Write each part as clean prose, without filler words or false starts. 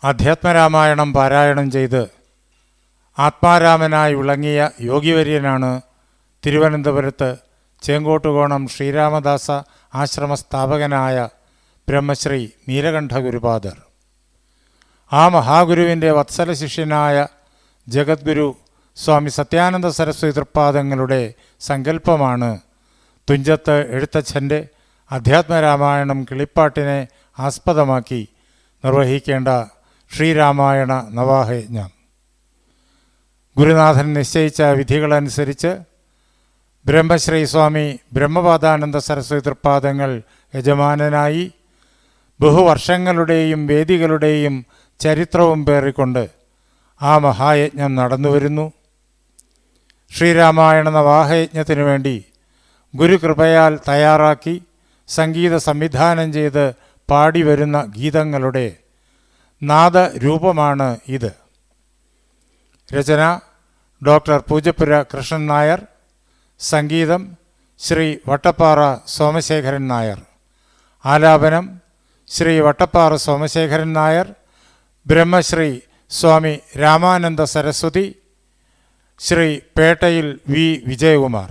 അധ്യാത്മരാമായണം പാരായണം ചെയ്ത് ആത്മാരാമനായി വിളങ്ങിയ യോഗിവര്യനാണ് തിരുവനന്തപുരത്ത് ചേങ്കോട്ടുകോണം ശ്രീരാമദാസ ആശ്രമ സ്ഥാപകനായ ബ്രഹ്മശ്രീ നീലകണ്ഠ ഗുരുപാദർ. ആ മഹാഗുരുവിൻ്റെ വത്സല ശിഷ്യനായ ജഗദ്ഗുരു സ്വാമി സത്യാനന്ദ സരസ്വതി തൃപ്പാദങ്ങളുടെ സങ്കല്പമാണ് തുഞ്ചത്ത് എഴുത്തച്ഛൻ്റെ അധ്യാത്മരാമായണം കിളിപ്പാട്ടിനെ ആസ്പദമാക്കി നിർവഹിക്കേണ്ട ശ്രീരാമായണ നവാഹയജ്ഞം. ഗുരുനാഥൻ നിശ്ചയിച്ച വിധികളനുസരിച്ച് ബ്രഹ്മശ്രീ സ്വാമി ബ്രഹ്മപാദാനന്ദ സരസ്വതി തൃപ്പാദങ്ങൾ യജമാനനായി ബഹുവർഷങ്ങളുടെയും വേദികളുടെയും ചരിത്രവും പേറിക്കൊണ്ട് ആ മഹായജ്ഞം നടന്നുവരുന്നു. ശ്രീരാമായണ നവാഹയജ്ഞത്തിനു വേണ്ടി ഗുരുകൃപയാൽ തയ്യാറാക്കി സംഗീത സംവിധാനം ചെയ്ത് പാടിവരുന്ന ഗീതങ്ങളുടെ നാദരൂപമാണ് ഇത്. രചന ഡോക്ടർ പൂജപ്പുര കൃഷ്ണൻ നായർ. സംഗീതം ശ്രീ വട്ടപ്പാറ സോമശേഖരൻ നായർ. ആലാപനം ശ്രീ വട്ടപ്പാറ സോമശേഖരൻ നായർ, ബ്രഹ്മശ്രീ സ്വാമി രാമാനന്ദ സരസ്വതി, ശ്രീ പേട്ടയിൽ വി വിജയകുമാർ.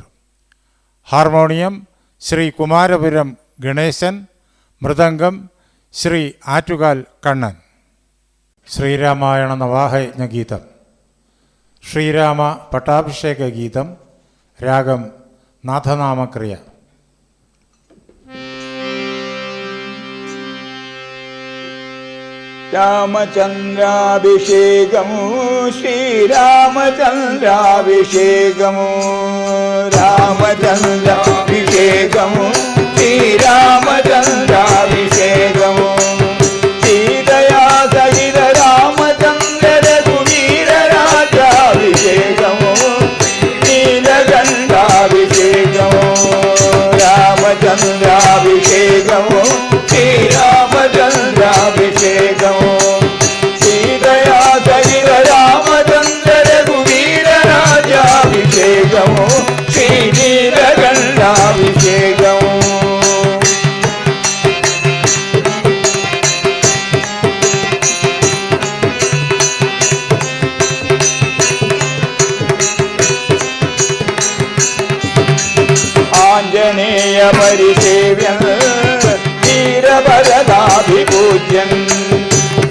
ഹാർമോണിയം ശ്രീ കുമാരപുരം ഗണേശൻ. മൃദംഗം ശ്രീ ആറ്റുകാൽ കണ്ണൻ. ശ്രീരാമായണ നവാഹയജ്ഞ ഗീതം. ശ്രീരാമ പട്ടാഭിഷേക ഗീതം. രാഗം നാഥനാമക്രിയ. രാമചന്ദ്രാഭിഷേകമു ശ്രീരാമചന്ദ്രാഭിഷേകമു രാമചന്ദ്രാഭിഷേകമു ശ്രീരാമചന്ദ്രാഭിഷേകമു സീതയാ സഹിത രാമചന്ദ്ര രഘുവീര രാജാഭിഷേകമു നീലകണ്ഠാഭിഷേകമു രാമചന്ദ്രാഭിഷേകമു ശ്രീരാമചന്ദ്രാഭിഷേകമു സീതയാ സഹിത രാമചന്ദ്ര രഘുവീര രാജാഭിഷേകമു ശ്രീനീലകണ്ഠാഭിഷേകമു. ആഞ്ജനേയ പരിസേവ്യൻ ധീരഭരതാഭിപൂജ്യൻ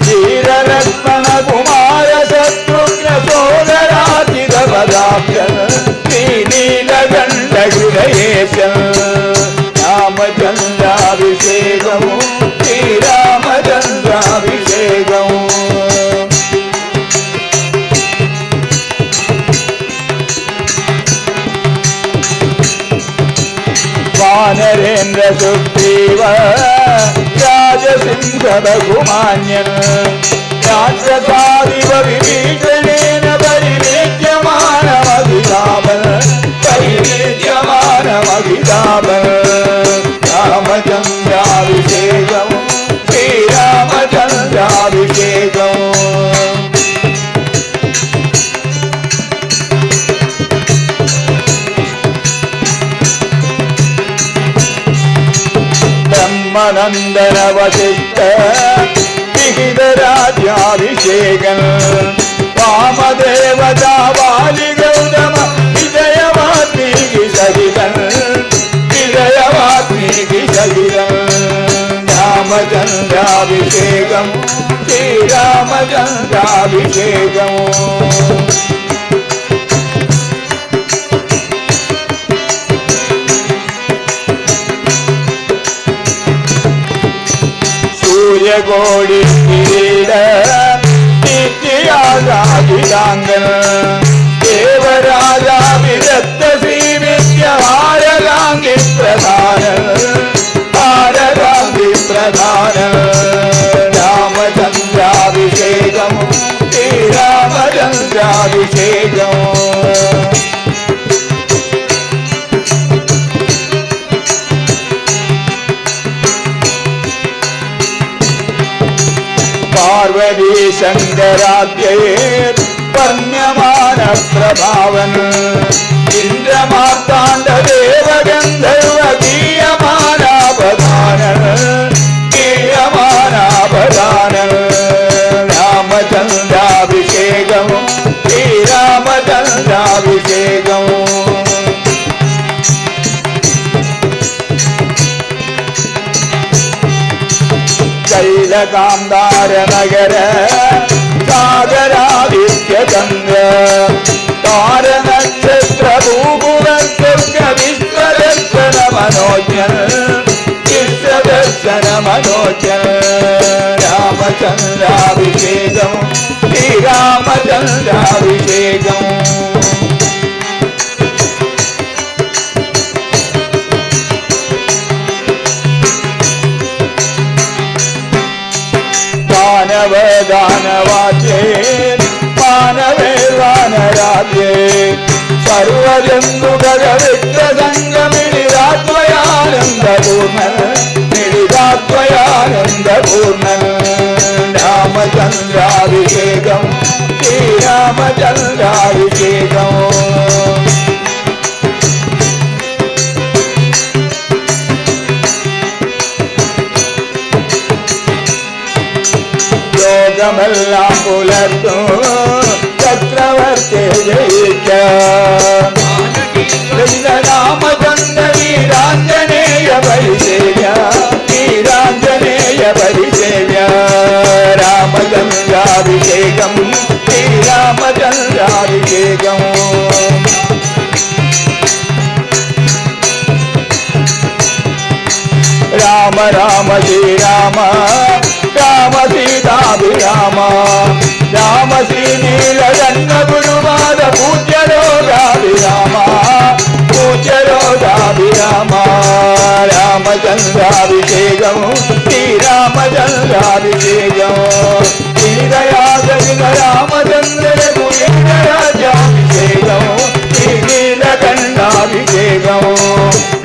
ധീരലക്ഷ്മണ കുമാര ശത്രുഘ്ന സോദരാജിത പദാബ്ജൻ ശ്രീനീലകണ്ഠ ഹൃദയേശൻ രാമചന്ദ്രാഭിഷേകമു ശ്രീരാമചന്ദ്രാഭിഷേകമു. വാനരേന്ദ്ര സുഗ്രീവ രാജസിംഹ ബഹുമാന്യൻ രാക്ഷസാധിപ വിഭീഷണേന പരിവേദ്യമാനമഭിതാപൻ പരിവേദ്യമാനമഭിതാപൻ രാമചന്ദ്രാഭിഷേകമു ശ്രീരാമചന്ദ്രാഭിഷേകമു. ബ്രഹ്മനന്ദന വസിഷ്ഠ വിഹിത രാജ്യാഭിഷേകൻ വാമദേവതാ വാലി ഗൗതമ വിജയവാത്മീകി സഹിതൻ വിജയവാത്മീകി സഹിതൻ രാമചന്ദ്രാഭിഷേകം ശ്രീരാമചന്ദ്രാഭിഷേകമു. സൂര്യകോടി കിരീട നിത്യാകാശിതാംഗൻ ദേവരാജാവിദത്ത ശ്രീവിദ്യ ഭാരകാംഗി പ്രധാനൻ ഭാരകാംഗി പ്രധാനൻ രാമചന്ദ്രാഭിഷേകമു ശ്രീരാമചന്ദ്രാഭിഷേകമു. പാർവതീ ശങ്കരാദ്യൈർ വർണ്യമാന പ്രഭാവൻ ഇന്ദ്രമാർത്താണ്ഡ ദേവഗന്ധർവ ഗീയമാനാപദാനൻ ഗീയമാനാപദാനൻ കാന്താര നഗര സാഗരാദിത്യ ചന്ദ്ര താരനക്ഷത്ര ഭൂഭുവസ്വർഗ വിശ്വദർശന മനോജ്ഞൻ വിശ്വദർശന മനോജ്ഞൻ രാമചന്ദ്രാഭിഷേകം ശ്രീരാമചന്ദ്രാഭിഷേകം മാനവദാനവാദ്യേ മാനവേ വാനരാദ്യേ സർവജന്തുകവിക്തസംഗമിളിതാത്മയാനന്ദപൂർണ്ണൻ മിളിതാത്മയാനന്ദപൂർണ്ണൻ രാമചന്ദ്രാഭിഷേകം ശ്രീരാമചന്ദ്രാഭിഷേകം ലോകമെല്ലാം പുലർത്തും ചക്രവർത്തി ജയിക്ക രാമചന്ദ്ര വീരാഞ്ജനേയ പരിസേവ്യ വീരാഞ്ജനേയ പരിസേവ്യ രാമചന്ദ്രാഭിഷേകം ശ്രീരാമചന്ദ്രാഭിഷേകം രാമ രാമ ശ്രീരാമ രാമ സീതാഭിരാമ രാമ ശ്രീനീലകണ്ഠ ഗുരുവാദ പൂജ്യലോകാഭിരാമ പൂജ്യലോകാഭിരാമ രാമചന്ദ്രാഭിഷേകം ശ്രീരാമചന്ദ്രാഭിഷേകം ശ്രീദയാസരിത രാമചന്ദ്ര രാജ്യാഭിഷേകം ശ്രീനീലകണ്ഠാഭിഷേകം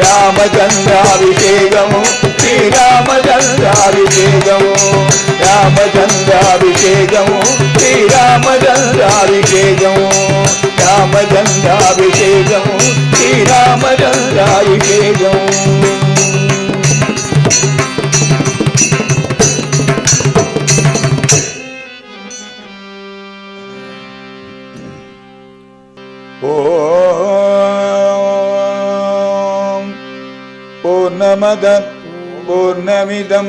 രാമചന്ദ്രാഭിഷേകം ശ്രീരാമചന്ദ്രാഭിഷേകം രാമചന്ദ്രാഭിഷേകം ശ്രീരാമചന്ദ്രാഭിഷേകം രാമചന്ദ്രാഭിഷേകം ശ്രീരാമചന്ദ്രാഭിഷേകം ഓം പൂർണ്ണമദ പൂർണ്ണമിദം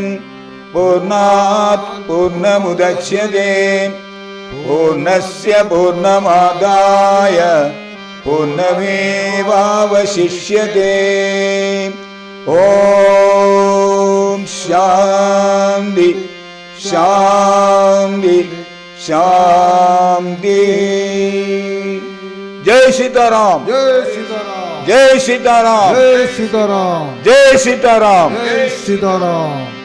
പൂർണ്ണാത് പൂർണ്ണമുദച്യത്തെ പൂർണ്ണസ്യ പൂർണ്ണമാദായ പൂർണ്ണമേവാവശിഷ്യത്തെ ഓം ശാന്തി ശാന്തി ശാന്തി जय सीताराम जय सीताराम जय सीताराम जय सीताराम जय सीताराम जय सीताराम।